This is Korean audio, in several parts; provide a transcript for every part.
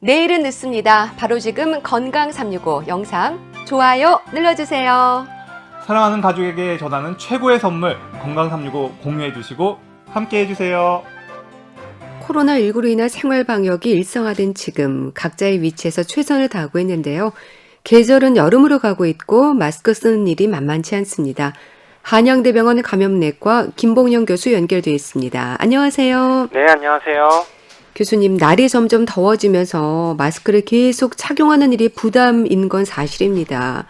내일은 늦습니다. 바로 지금 건강 365 영상 좋아요 눌러주세요. 사랑하는 가족에게 전하는 최고의 선물 건강 365 공유해 주시고 함께 해주세요. 코로나19로 인한 생활 방역이 일상화된 지금 각자의 위치에서 최선을 다하고 있는데요. 계절은 여름으로 가고 있고 마스크 쓰는 일이 만만치 않습니다. 한양대병원 감염내과 김봉영 교수 연결되어 있습니다. 안녕하세요. 네, 안녕하세요. 교수님, 날이 점점 더워지면서 마스크를 계속 착용하는 일이 부담인 건 사실입니다.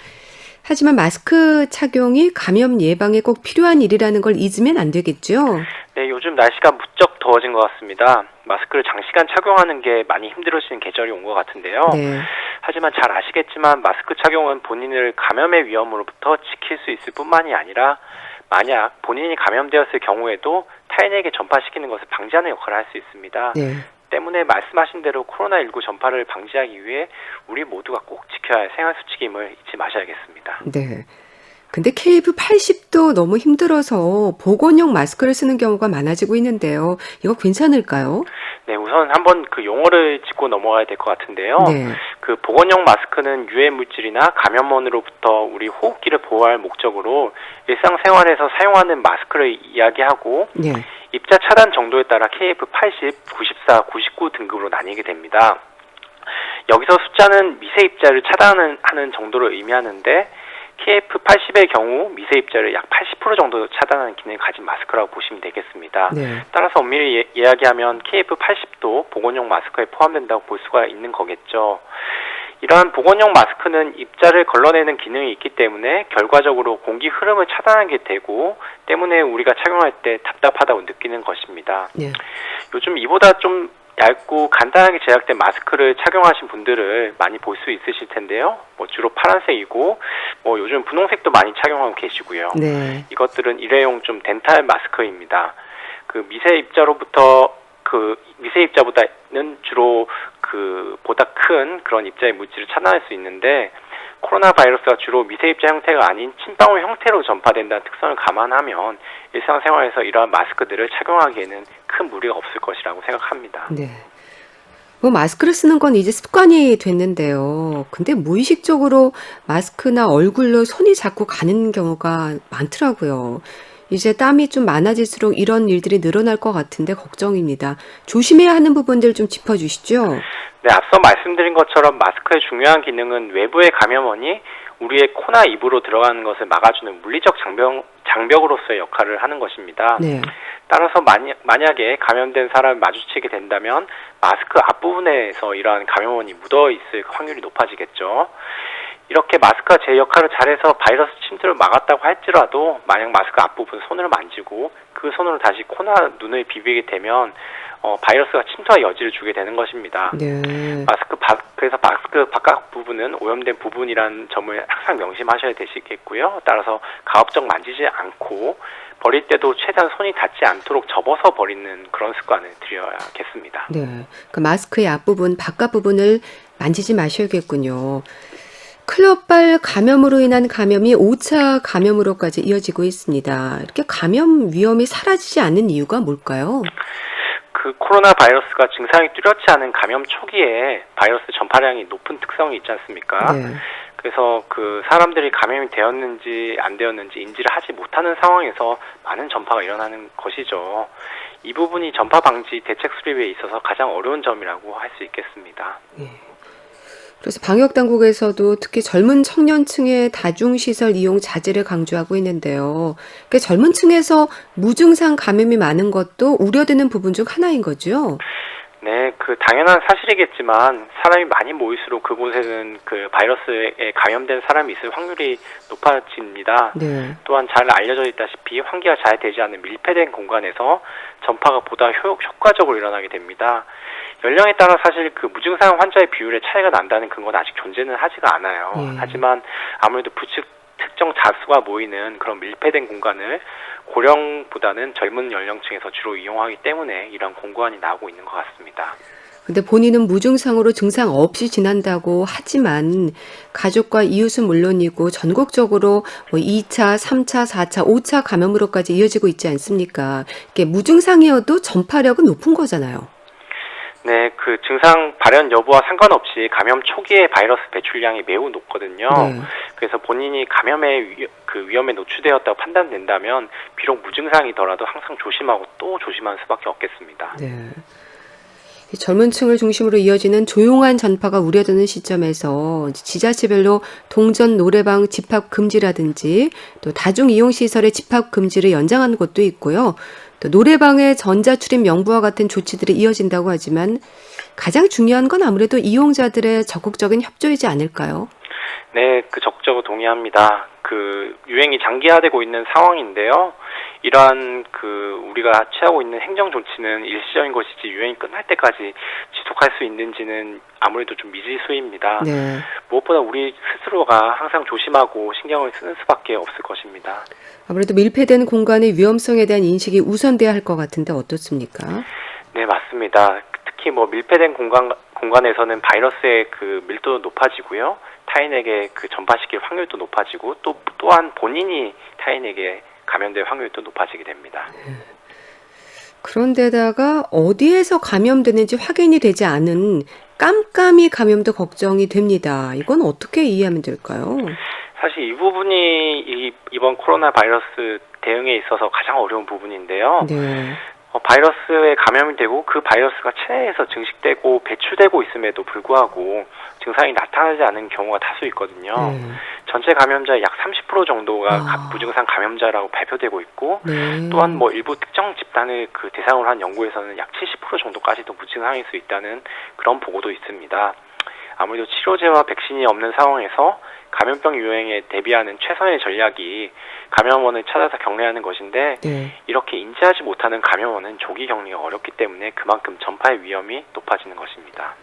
하지만 마스크 착용이 감염 예방에 꼭 필요한 일이라는 걸 잊으면 안 되겠죠? 네, 요즘 날씨가 무척 더워진 것 같습니다. 마스크를 장시간 착용하는 게 많이 힘들어지는 계절이 온 것 같은데요. 네. 하지만 잘 아시겠지만 마스크 착용은 본인을 감염의 위험으로부터 지킬 수 있을 뿐만이 아니라 만약 본인이 감염되었을 경우에도 타인에게 전파시키는 것을 방지하는 역할을 할 수 있습니다. 네. 때문에 말씀하신 대로 코로나19 전파를 방지하기 위해 우리 모두가 꼭 지켜야 할 생활수칙임을 잊지 마셔야겠습니다. 네. 근데 KF80도 너무 힘들어서 보건용 마스크를 쓰는 경우가 많아지고 있는데요. 이거 괜찮을까요? 네, 우선 한번 그 용어를 짚고 넘어가야 될 것 같은데요. 네. 그 보건용 마스크는 유해 물질이나 감염원으로부터 우리 호흡기를 보호할 목적으로 일상생활에서 사용하는 마스크를 이야기하고 네. 입자 차단 정도에 따라 KF80, 94, 99 등급으로 나뉘게 됩니다. 여기서 숫자는 미세 입자를 차단하는 정도를 의미하는데 KF80의 경우 미세 입자를 약 80% 정도 차단하는 기능을 가진 마스크라고 보시면 되겠습니다. 네. 따라서 엄밀히 이야기하면 KF80도 보건용 마스크에 포함된다고 볼 수가 있는 거겠죠. 이러한 보건용 마스크는 입자를 걸러내는 기능이 있기 때문에 결과적으로 공기 흐름을 차단하게 되고 때문에 우리가 착용할 때 답답하다고 느끼는 것입니다. 네. 요즘 이보다 좀 얇고 간단하게 제작된 마스크를 착용하신 분들을 많이 볼 수 있으실 텐데요. 주로 파란색이고 요즘 분홍색도 많이 착용하고 계시고요. 네. 이것들은 일회용 좀 덴탈 마스크입니다. 그 미세 입자보다는 주로 보다 큰 그런 입자의 물질을 차단할 수 있는데 코로나 바이러스가 주로 미세 입자 형태가 아닌 침방울 형태로 전파된다는 특성을 감안하면 일상생활에서 이러한 마스크들을 착용하기에는 큰 무리가 없을 것이라고 생각합니다. 네. 마스크를 쓰는 건 이제 습관이 됐는데요. 근데 무의식적으로 마스크나 얼굴로 손이 자꾸 가는 경우가 많더라고요. 이제 땀이 좀 많아질수록 이런 일들이 늘어날 것 같은데 걱정입니다. 조심해야 하는 부분들 좀 짚어주시죠. 네, 앞서 말씀드린 것처럼 마스크의 중요한 기능은 외부의 감염원이 우리의 코나 입으로 들어가는 것을 막아주는 물리적 장벽으로서의 역할을 하는 것입니다. 네. 따라서 만약에 감염된 사람을 마주치게 된다면 마스크 앞부분에서 이러한 감염원이 묻어 있을 확률이 높아지겠죠. 이렇게 마스크가 제 역할을 잘해서 바이러스 침투를 막았다고 할지라도 만약 마스크 앞부분 손을 만지고 그 손으로 다시 코나 눈을 비비게 되면 바이러스가 침투할 여지를 주게 되는 것입니다. 네. 그래서 마스크 바깥 부분은 오염된 부분이라는 점을 항상 명심하셔야 되시겠고요. 따라서 가급적 만지지 않고 버릴 때도 최대한 손이 닿지 않도록 접어서 버리는 그런 습관을 들여야겠습니다. 네. 그 마스크의 앞부분, 바깥 부분을 만지지 마셔야겠군요. 클럽발 감염으로 인한 감염이 5차 감염으로까지 이어지고 있습니다. 이렇게 감염 위험이 사라지지 않는 이유가 뭘까요? 그 코로나 바이러스가 증상이 뚜렷지 않은 감염 초기에 바이러스 전파량이 높은 특성이 있지 않습니까? 네. 그래서 그 사람들이 감염이 되었는지 안 되었는지 인지를 하지 못하는 상황에서 많은 전파가 일어나는 것이죠. 이 부분이 전파 방지 대책 수립에 있어서 가장 어려운 점이라고 할 수 있겠습니다. 네. 그래서 방역당국에서도 특히 젊은 청년층의 다중시설 이용 자제를 강조하고 있는데요. 그러니까 젊은 층에서 무증상 감염이 많은 것도 우려되는 부분 중 하나인 거죠? 네, 그 당연한 사실이겠지만 사람이 많이 모일수록 그곳에는 그 바이러스에 감염된 사람이 있을 확률이 높아집니다. 네. 또한 잘 알려져 있다시피 환기가 잘 되지 않는 밀폐된 공간에서 전파가 보다 효과적으로 일어나게 됩니다. 연령에 따라 사실 그 무증상 환자의 비율에 차이가 난다는 근거는 아직 존재는 하지가 않아요. 하지만 아무래도 특정 자수가 모이는 그런 밀폐된 공간을 고령보다는 젊은 연령층에서 주로 이용하기 때문에 이런 공고안이 나오고 있는 것 같습니다. 근데 본인은 무증상으로 증상 없이 지난다고 하지만 가족과 이웃은 물론이고 전국적으로 2차, 3차, 4차, 5차 감염으로까지 이어지고 있지 않습니까? 이게 무증상이어도 전파력은 높은 거잖아요. 네, 그 증상 발현 여부와 상관없이 감염 초기에 바이러스 배출량이 매우 높거든요. 네. 그래서 본인이 감염의 위험에 노출되었다고 판단된다면 비록 무증상이더라도 항상 조심하고 또 조심하는 수밖에 없겠습니다. 네. 이 젊은 층을 중심으로 이어지는 조용한 전파가 우려되는 시점에서 지자체별로 동전 노래방 집합 금지라든지 또 다중 이용 시설의 집합 금지를 연장하는 곳도 있고요. 또 노래방의 전자 출입 명부와 같은 조치들이 이어진다고 하지만 가장 중요한 건 아무래도 이용자들의 적극적인 협조이지 않을까요? 네, 적극적으로 동의합니다. 유행이 장기화되고 있는 상황인데요. 이러한 우리가 취하고 있는 행정 조치는 일시적인 것이지 유행이 끝날 때까지 지속할 수 있는지는 아무래도 좀 미지수입니다. 네. 무엇보다 우리 스스로가 항상 조심하고 신경을 쓰는 수밖에 없을 것입니다. 아무래도 밀폐된 공간의 위험성에 대한 인식이 우선돼야 할 것 같은데 어떻습니까? 네, 맞습니다. 특히 밀폐된 공간에서는 바이러스의 밀도도 높아지고요. 타인에게 전파시킬 확률도 높아지고 또한 본인이 타인에게 감염될 확률도 높아지게 됩니다. 그런데다가 어디에서 감염되는지 확인이 되지 않은 깜깜이 감염도 걱정이 됩니다. 이건 어떻게 이해하면 될까요? 사실 이 부분이 이번 코로나 바이러스 대응에 있어서 가장 어려운 부분인데요. 네. 바이러스에 감염이 되고 그 바이러스가 체내에서 증식되고 배출되고 있음에도 불구하고 증상이 나타나지 않은 경우가 다수 있거든요. 전체 감염자의 약 30% 정도가 무증상 감염자라고 발표되고 있고 네. 또한 일부 특정 집단을 대상으로 한 연구에서는 약 70% 정도까지도 무증상일 수 있다는 그런 보고도 있습니다. 아무래도 치료제와 백신이 없는 상황에서 감염병 유행에 대비하는 최선의 전략이 감염원을 찾아서 격리하는 것인데 네. 이렇게 인지하지 못하는 감염원은 조기 격리가 어렵기 때문에 그만큼 전파의 위험이 높아지는 것입니다.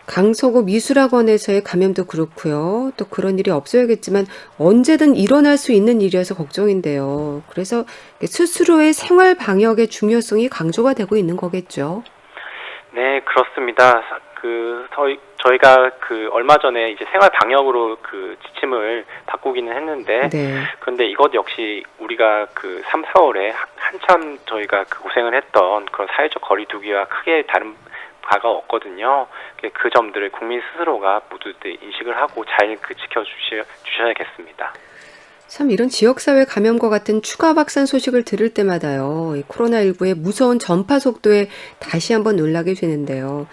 강서구 미술학원에서의 감염도 그렇고요. 또 그런 일이 없어야겠지만 언제든 일어날 수 있는 일이어서 걱정인데요. 그래서 스스로의 생활 방역의 중요성이 강조가 되고 있는 거겠죠. 네, 그렇습니다. 저희가 얼마 전에 이제 생활 방역으로 지침을 바꾸기는 했는데, 네. 그런데 이것 역시 우리가 3, 4월에 한참 저희가 고생을 했던 그런 사회적 거리두기와 크게 다른 바가 없거든요. 그 점들을 국민 스스로가 모두 인식을 하고 잘 지켜주셔야겠습니다. 참 이런 지역사회 감염과 같은 추가 확산 소식을 들을 때마다요. 이 코로나19의 무서운 전파 속도에 다시 한번 놀라게 되는데요.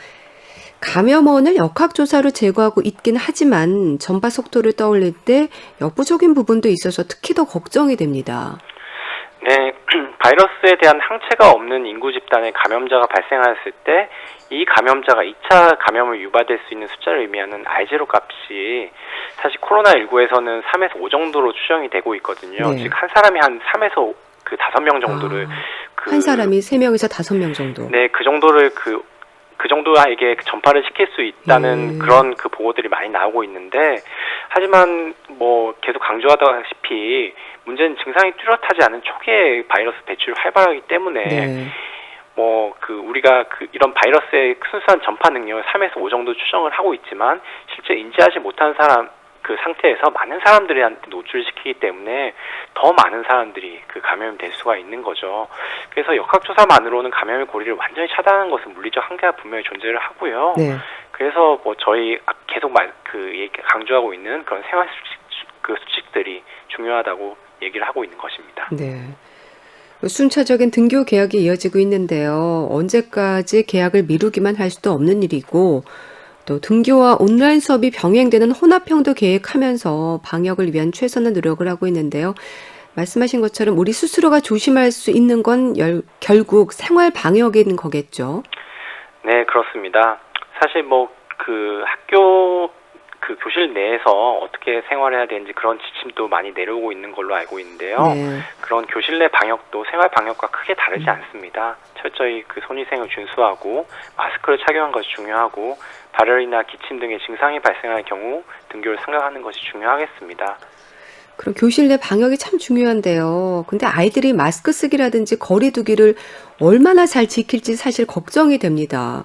감염원을 역학조사로 제거하고 있긴 하지만 전파 속도를 떠올릴 때 역부족인 부분도 있어서 특히 더 걱정이 됩니다. 네, 바이러스에 대한 항체가 없는 인구 집단의 감염자가 발생하였을 때 이 감염자가 2차 감염을 유발될 수 있는 숫자를 의미하는 R0 값이 사실 코로나19에서는 3에서 5 정도로 추정이 되고 있거든요. 네. 즉 한 사람이 한 3에서 5명 정도를 한 사람이 3명에서 5명 정도. 네, 그 정도를 그 정도에게 전파를 시킬 수 있다는 그런 보고들이 많이 나오고 있는데, 하지만 계속 강조하다시피 문제는 증상이 뚜렷하지 않은 초기에 바이러스 배출이 활발하기 때문에 네. 우리가 이런 바이러스의 순수한 전파 능력을 3에서 5 정도 추정을 하고 있지만 실제 인지하지 못한 사람 상태에서 많은 사람들한테 노출시키기 때문에 더 많은 사람들이 감염이 될 수가 있는 거죠. 그래서 역학조사만으로는 감염의 고리를 완전히 차단하는 것은 물리적 한계가 분명히 존재를 하고요. 네. 그래서 저희 계속 강조하고 있는 그런 생활 수칙들이 중요하다고 얘기를 하고 있는 것입니다. 네. 순차적인 등교 계약이 이어지고 있는데요. 언제까지 계약을 미루기만 할 수도 없는 일이고 또 등교와 온라인 수업이 병행되는 혼합형도 계획하면서 방역을 위한 최선의 노력을 하고 있는데요. 말씀하신 것처럼 우리 스스로가 조심할 수 있는 건 결국 생활 방역인 거겠죠. 네, 그렇습니다. 사실 학교 교실 내에서 어떻게 생활해야 되는지 그런 지침도 많이 내려오고 있는 걸로 알고 있는데요. 네. 그런 교실 내 방역도 생활 방역과 크게 다르지 않습니다. 철저히 손위생을 준수하고 마스크를 착용하는 것이 중요하고 발열이나 기침 등의 증상이 발생할 경우 등교를 삼가하는 것이 중요하겠습니다. 그럼 교실 내 방역이 참 중요한데요. 근데 아이들이 마스크 쓰기라든지 거리 두기를 얼마나 잘 지킬지 사실 걱정이 됩니다.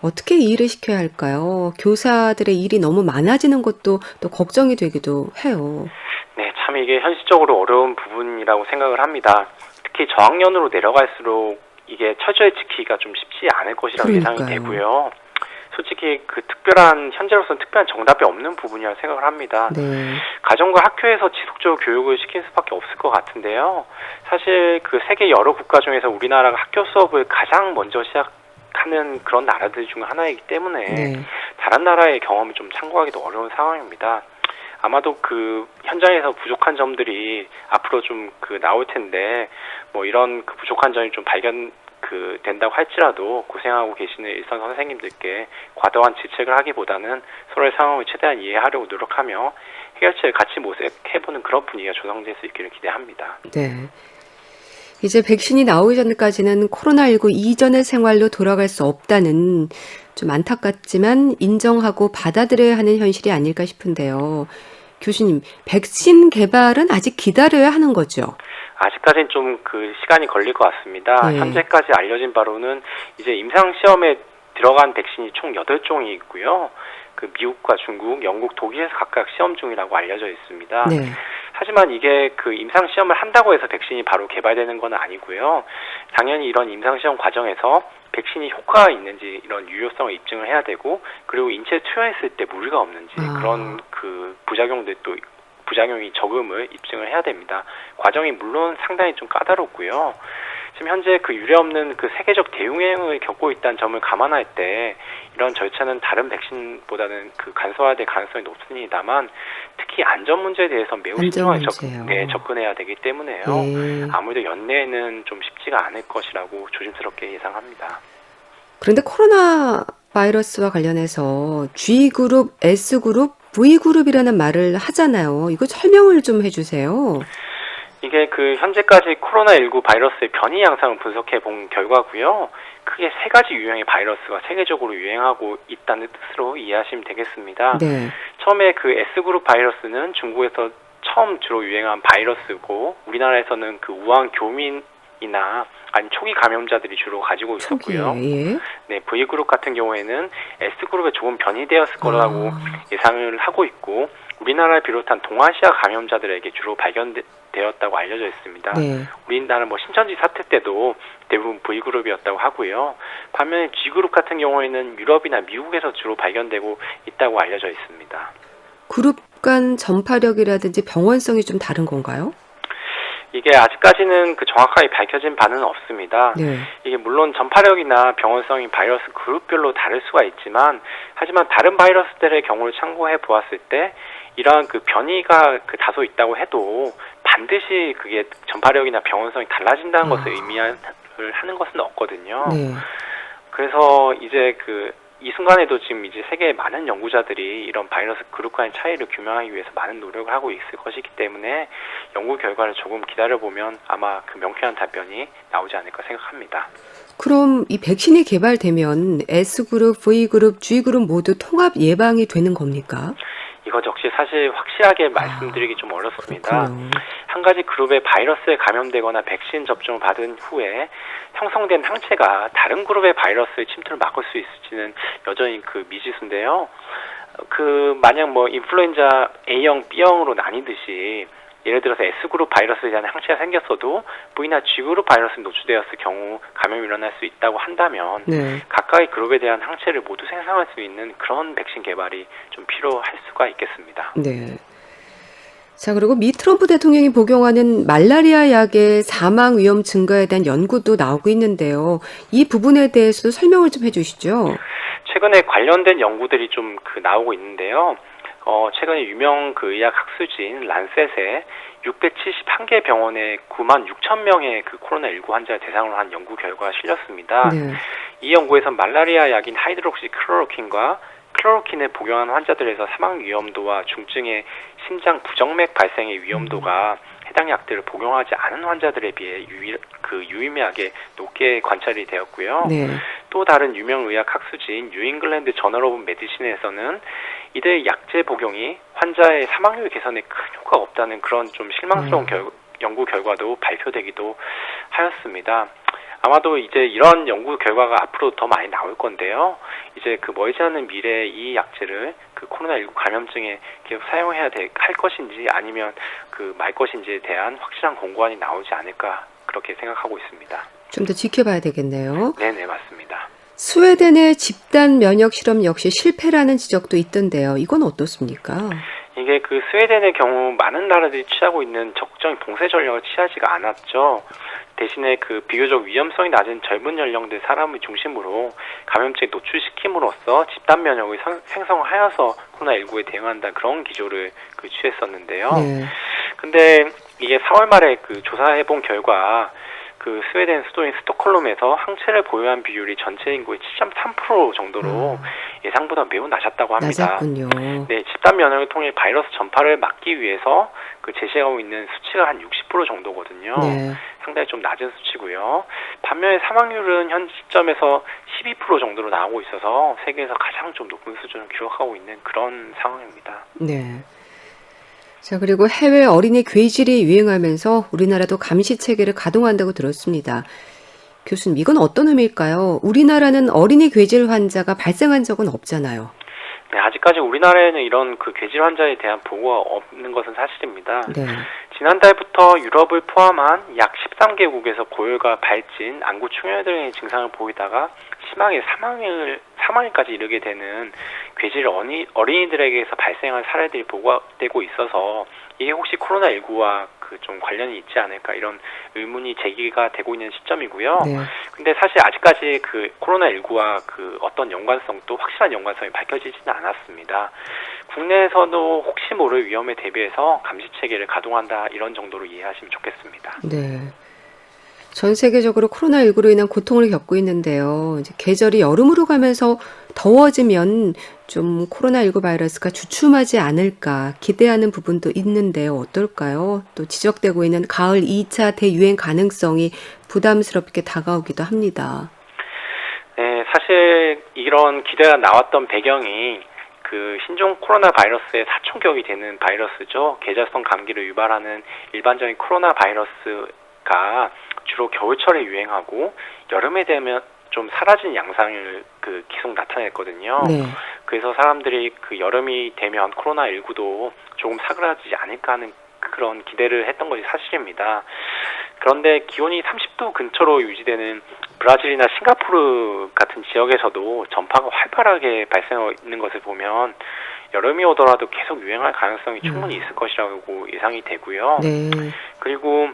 어떻게 이해를 시켜야 할까요? 교사들의 일이 너무 많아지는 것도 또 걱정이 되기도 해요. 네, 참 이게 현실적으로 어려운 부분이라고 생각을 합니다. 특히 저학년으로 내려갈수록 이게 철저히 지키기가 좀 쉽지 않을 것이라고 그러니까요. 예상이 되고요. 솔직히 현재로서는 특별한 정답이 없는 부분이라고 생각을 합니다. 네. 가정과 학교에서 지속적으로 교육을 시킬 수밖에 없을 것 같은데요. 사실 그 세계 여러 국가 중에서 우리나라가 학교 수업을 가장 먼저 시작하는 그런 나라들 중 하나이기 때문에 네. 다른 나라의 경험을 좀 참고하기도 어려운 상황입니다. 아마도 그 현장에서 부족한 점들이 앞으로 좀 나올 텐데, 뭐 이런 부족한 점이 좀 된다고 할지라도 고생하고 계시는 일선 선생님들께 과도한 지책을 하기보다는 서로의 상황을 최대한 이해하려고 노력하며 해결책을 같이 모색해보는 그런 분위기가 조성될 수 있기를 기대합니다. 네. 이제 백신이 나오기 전까지는 코로나19 이전의 생활로 돌아갈 수 없다는 좀 안타깝지만 인정하고 받아들여야 하는 현실이 아닐까 싶은데요. 교수님, 백신 개발은 아직 기다려야 하는 거죠? 아직까지는 좀 시간이 걸릴 것 같습니다. 네. 현재까지 알려진 바로는 이제 임상시험에 들어간 백신이 총 8종이 있고요. 미국과 중국, 영국, 독일에서 각각 시험 중이라고 알려져 있습니다. 네. 하지만 이게 임상시험을 한다고 해서 백신이 바로 개발되는 건 아니고요. 당연히 이런 임상시험 과정에서 백신이 효과가 있는지 이런 유효성을 입증을 해야 되고, 그리고 인체에 투여했을 때 무리가 없는지 그런 부작용이 적음을 입증을 해야 됩니다. 과정이 물론 상당히 좀 까다롭고요. 지금 현재 유례없는 세계적 대유행을 겪고 있다는 점을 감안할 때 이런 절차는 다른 백신보다는 간소화될 가능성이 높습니다만, 특히 안전 문제에 대해서 매우 신중하게 접근해야 되기 때문에요. 네. 아무래도 연내에는 좀 쉽지가 않을 것이라고 조심스럽게 예상합니다. 그런데 코로나 바이러스와 관련해서 G그룹, S그룹, V그룹이라는 말을 하잖아요. 이거 설명을 좀 해주세요. 이게 현재까지 코로나19 바이러스의 변이 양상을 분석해 본 결과고요. 크게 3가지 유형의 바이러스가 세계적으로 유행하고 있다는 뜻으로 이해하시면 되겠습니다. 네. 처음에 S그룹 바이러스는 중국에서 처음 주로 유행한 바이러스고, 우리나라에서는 우한 교민이나 아니면 초기 감염자들이 주로 가지고 있었고요. 초기에, 네, V그룹 같은 경우에는 S그룹에 조금 변이되었을 거라고 예상을 하고 있고, 우리나라를 비롯한 동아시아 감염자들에게 주로 발견되었다고 알려져 있습니다. 네. 우리나라 신천지 사태 때도 대부분 V그룹이었다고 하고요. 반면에 G그룹 같은 경우에는 유럽이나 미국에서 주로 발견되고 있다고 알려져 있습니다. 그룹 간 전파력이라든지 병원성이 좀 다른 건가요? 이게 아직까지는 정확하게 밝혀진 바는 없습니다. 네. 이게 물론 전파력이나 병원성이 바이러스 그룹별로 다를 수가 있지만, 하지만 다른 바이러스들의 경우를 참고해 보았을 때 이러한 변이가 다소 있다고 해도 반드시 그게 전파력이나 병원성이 달라진다는 것을 의미를 하는 것은 없거든요. 네. 그래서 이제 이 순간에도 지금 이제 세계의 많은 연구자들이 이런 바이러스 그룹 간의 차이를 규명하기 위해서 많은 노력을 하고 있을 것이기 때문에 연구 결과를 조금 기다려보면 아마 명쾌한 답변이 나오지 않을까 생각합니다. 그럼 이 백신이 개발되면 S그룹, V그룹, G그룹 모두 통합 예방이 되는 겁니까? 이것 역시 사실 확실하게 말씀드리기 좀 어렵습니다. 그렇군요. 한 가지 그룹의 바이러스에 감염되거나 백신 접종을 받은 후에 형성된 항체가 다른 그룹의 바이러스의 침투를 막을 수 있을지는 여전히 미지수인데요. 만약 인플루엔자 A형, B형으로 나뉘듯이 예를 들어서 S그룹 바이러스에 대한 항체가 생겼어도 V나 G그룹 바이러스에 노출되었을 경우 감염이 일어날 수 있다고 한다면 네. 각각의 그룹에 대한 항체를 모두 생성할 수 있는 그런 백신 개발이 좀 필요할 수가 있겠습니다. 네. 자, 그리고 미 트럼프 대통령이 복용하는 말라리아 약의 사망 위험 증가에 대한 연구도 나오고 있는데요. 이 부분에 대해서도 설명을 좀 해주시죠. 최근에 관련된 연구들이 좀 나오고 있는데요. 최근에 유명 의학 학술지인 란셋에 671개 병원의 9만 6천 명의 코로나19 환자를 대상으로 한 연구 결과가 실렸습니다. 네. 이 연구에서 말라리아 약인 하이드록시 클로로킨과 클로로킨을 복용한 환자들에서 사망 위험도와 중증의 심장 부정맥 발생의 위험도가 해당 약들을 복용하지 않은 환자들에 비해 유의미하게 높게 관찰이 되었고요. 네. 또 다른 유명 의학 학술지인 뉴잉글랜드 저널 오브 메디신에서는 이들 약제 복용이 환자의 사망률 개선에 큰 효과가 없다는 그런 좀 실망스러운 연구 결과도 발표되기도 하였습니다. 아마도 이제 이런 연구 결과가 앞으로 더 많이 나올 건데요. 이제 멀지 않은 미래에 이 약제를 코로나19 감염증에 계속 사용해야 할 것인지 아니면 말 것인지에 대한 확실한 공고안이 나오지 않을까 그렇게 생각하고 있습니다. 좀 더 지켜봐야 되겠네요. 네네, 맞습니다. 스웨덴의 집단 면역 실험 역시 실패라는 지적도 있던데요. 이건 어떻습니까? 이게 그 스웨덴의 경우 많은 나라들이 취하고 있는 적정히 봉쇄 전략을 취하지가 않았죠. 대신에 그 비교적 위험성이 낮은 젊은 연령대 사람을 중심으로 감염체에 노출시킴으로써 집단 면역을 생성하여서 코로나19에 대응한다 그런 기조를 취했었는데요. 네. 근데 이게 4월 말에 그 조사해본 결과 그 스웨덴 수도인 스톡홀름에서 항체를 보유한 비율이 전체 인구의 7.3% 정도로 예상보다 매우 낮았다고 합니다. 낮았군요. 네, 집단 면역을 통해 바이러스 전파를 막기 위해서 그 제시하고 있는 수치가 한 60% 정도거든요. 네. 상당히 좀 낮은 수치고요. 반면에 사망률은 현 시점에서 12% 정도로 나오고 있어서 세계에서 가장 좀 높은 수준을 기록하고 있는 그런 상황입니다. 네. 자, 그리고 해외 어린이 괴질이 유행하면서 우리나라도 감시 체계를 가동한다고 들었습니다. 교수님, 이건 어떤 의미일까요? 우리나라는 어린이 괴질 환자가 발생한 적은 없잖아요. 네, 아직까지 우리나라에는 이런 그 괴질 환자에 대한 보고가 없는 것은 사실입니다. 네. 지난달부터 유럽을 포함한 약 13개국에서 고열과 발진, 안구 충혈 등의 증상을 보이다가 심하게 사망일까지 이르게 되는 괴질 어린이들에게서 발생한 사례들이 보고되고 있어서 이게 혹시 코로나19와 그 좀 관련이 있지 않을까 이런 의문이 제기가 되고 있는 시점이고요. 네. 근데 사실 아직까지 그 코로나19와 그 어떤 연관성도 확실한 연관성이 밝혀지지는 않았습니다. 국내에서도 혹시 모를 위험에 대비해서 감시 체계를 가동한다 이런 정도로 이해하시면 좋겠습니다. 네. 전 세계적으로 코로나19로 인한 고통을 겪고 있는데요. 이제 계절이 여름으로 가면서 더워지면 좀 코로나19 바이러스가 주춤하지 않을까 기대하는 부분도 있는데요. 어떨까요? 또 지적되고 있는 가을 2차 대유행 가능성이 부담스럽게 다가오기도 합니다. 네, 사실 이런 기대가 나왔던 배경이 그 신종 코로나 바이러스의 사총격이 되는 바이러스죠. 계절성 감기를 유발하는 일반적인 코로나 바이러스가 주로 겨울철에 유행하고 여름에 되면 좀 사라진 양상을 계속 나타냈거든요. 네. 그래서 사람들이 그 여름이 되면 코로나19도 조금 사그라지지 않을까 하는 그런 기대를 했던 것이 사실입니다. 그런데 기온이 30도 근처로 유지되는 브라질이나 싱가포르 같은 지역에서도 전파가 활발하게 발생하고 있는 것을 보면 여름이 오더라도 계속 유행할 가능성이 충분히 있을 것이라고 예상이 되고요. 네. 그리고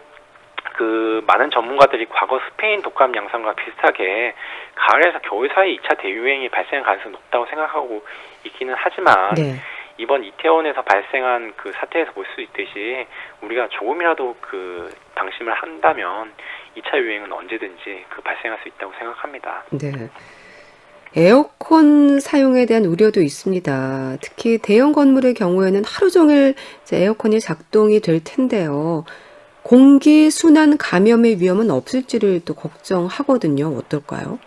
그 많은 전문가들이 과거 스페인 독감 양상과 비슷하게 가을에서 겨울 사이 2차 대유행이 발생할 가능성이 높다고 생각하고 있기는 하지만 네. 이번 이태원에서 발생한 그 사태에서 볼 수 있듯이 우리가 조금이라도 그 방심을 한다면 2차 유행은 언제든지 발생할 수 있다고 생각합니다. 네. 에어컨 사용에 대한 우려도 있습니다. 특히 대형 건물의 경우에는 하루 종일 이제 에어컨이 작동이 될 텐데요. 공기 순환 감염의 위험은 없을지를 또 걱정하거든요. 어떨까요?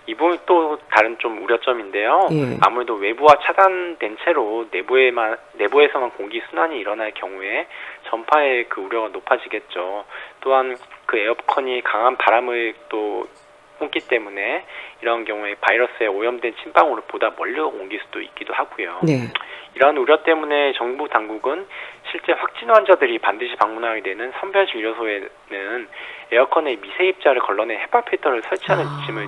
이 부분이 또 다른 좀 우려점인데요. 예. 아무래도 외부와 차단된 채로 내부에서만 공기 순환이 일어날 경우에 전파의 그 우려가 높아지겠죠. 또한 그 에어컨이 강한 바람을 또 뿜기 때문에 이런 경우에 바이러스에 오염된 침방울을 보다 멀리 옮길 수도 있기도 하고요. 네. 이러한 우려 때문에 정부 당국은 실제 확진 환자들이 반드시 방문하게 되는 선별진료소에는 에어컨에 미세입자를 걸러낸 헤파 필터를 설치하는 지침을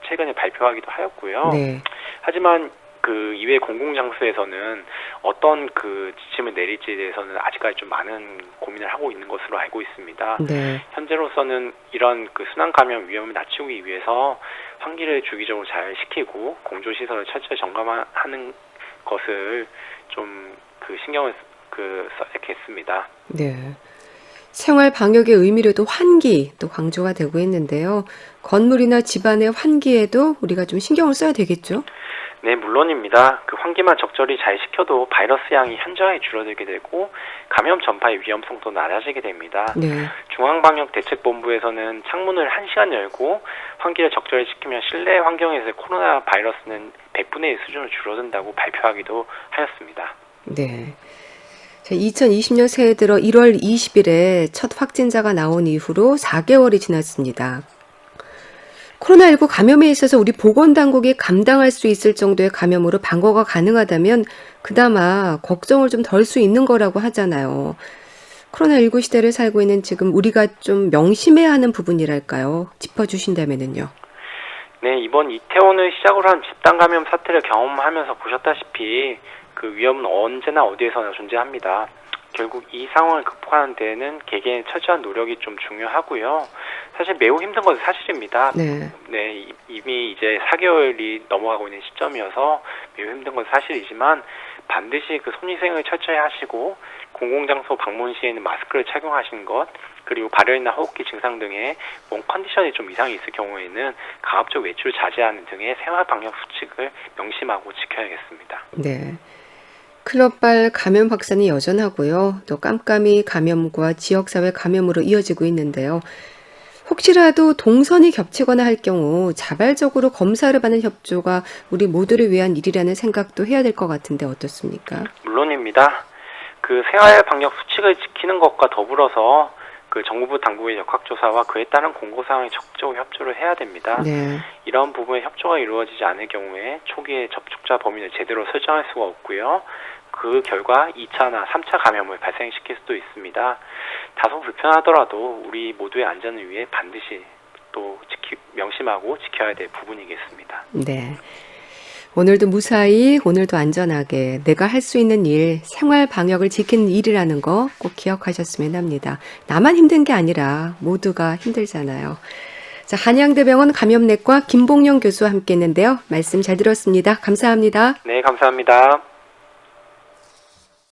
최근에 발표하기도 하였고요. 네. 하지만 그 이외 공공장소에서는 어떤 그 지침을 내릴지에 대해서는 아직까지 좀 많은 고민을 하고 있는 것으로 알고 있습니다. 네. 현재로서는 이런 그 순환 감염 위험을 낮추기 위해서 환기를 주기적으로 잘 시키고 공조 시설을 철저히 점검하는 것을 좀 그 신경을 써야겠습니다. 네. 생활 방역의 의미로도 환기 또 강조가 되고 있는데요. 건물이나 집안의 환기에도 우리가 좀 신경을 써야 되겠죠? 네, 물론입니다. 그 환기만 적절히 잘 시켜도 바이러스 양이 현저하게 줄어들게 되고 감염 전파의 위험성도 낮아지게 됩니다. 네. 중앙방역대책본부에서는 창문을 1시간 열고 환기를 적절히 시키면 실내 환경에서의 코로나 바이러스는 100분의 1 수준으로 줄어든다고 발표하기도 하였습니다. 네. 2020년 새해 들어 1월 20일에 첫 확진자가 나온 이후로 4개월이 지났습니다. 코로나19 감염에 있어서 우리 보건당국이 감당할 수 있을 정도의 감염으로 방어가 가능하다면 그나마 걱정을 좀 덜 수 있는 거라고 하잖아요. 코로나19 시대를 살고 있는 지금 우리가 좀 명심해야 하는 부분이랄까요? 짚어주신다면요. 네, 이번 이태원을 시작으로 한 집단 감염 사태를 경험하면서 보셨다시피 그 위험은 언제나 어디에서나 존재합니다. 결국 이 상황을 극복하는 데에는 개개인의 철저한 노력이 좀 중요하고요. 사실 매우 힘든 건 사실입니다. 네. 네, 이미 이제 4개월이 넘어가고 있는 시점이어서 매우 힘든 건 사실이지만 반드시 그 손위생을 철저히 하시고 공공장소 방문 시에는 마스크를 착용하시는 것, 그리고 발열이나 호흡기 증상 등의 몸 컨디션이 좀 이상이 있을 경우에는 가급적 외출을 자제하는 등의 생활 방역 수칙을 명심하고 지켜야겠습니다. 네. 클럽발 감염 확산이 여전하고요. 또 깜깜이 감염과 지역사회 감염으로 이어지고 있는데요. 혹시라도 동선이 겹치거나 할 경우 자발적으로 검사를 받는 협조가 우리 모두를 위한 일이라는 생각도 해야 될 것 같은데 어떻습니까? 물론입니다. 그 생활 방역 수칙을 지키는 것과 더불어서 그 정부 당국의 역학조사와 그에 따른 공고사항에 적극적으로 협조를 해야 됩니다. 네. 이런 부분에 협조가 이루어지지 않을 경우에 초기에 접촉자 범위를 제대로 설정할 수가 없고요. 그 결과 2차나 3차 감염을 발생시킬 수도 있습니다. 다소 불편하더라도 우리 모두의 안전을 위해 반드시 또 명심하고 지켜야 될 부분이겠습니다. 네. 오늘도 무사히, 오늘도 안전하게 내가 할 수 있는 일, 생활 방역을 지키는 일이라는 거 꼭 기억하셨으면 합니다. 나만 힘든 게 아니라 모두가 힘들잖아요. 자, 한양대병원 감염내과 김봉영 교수와 함께 했는데요. 말씀 잘 들었습니다. 감사합니다. 네, 감사합니다.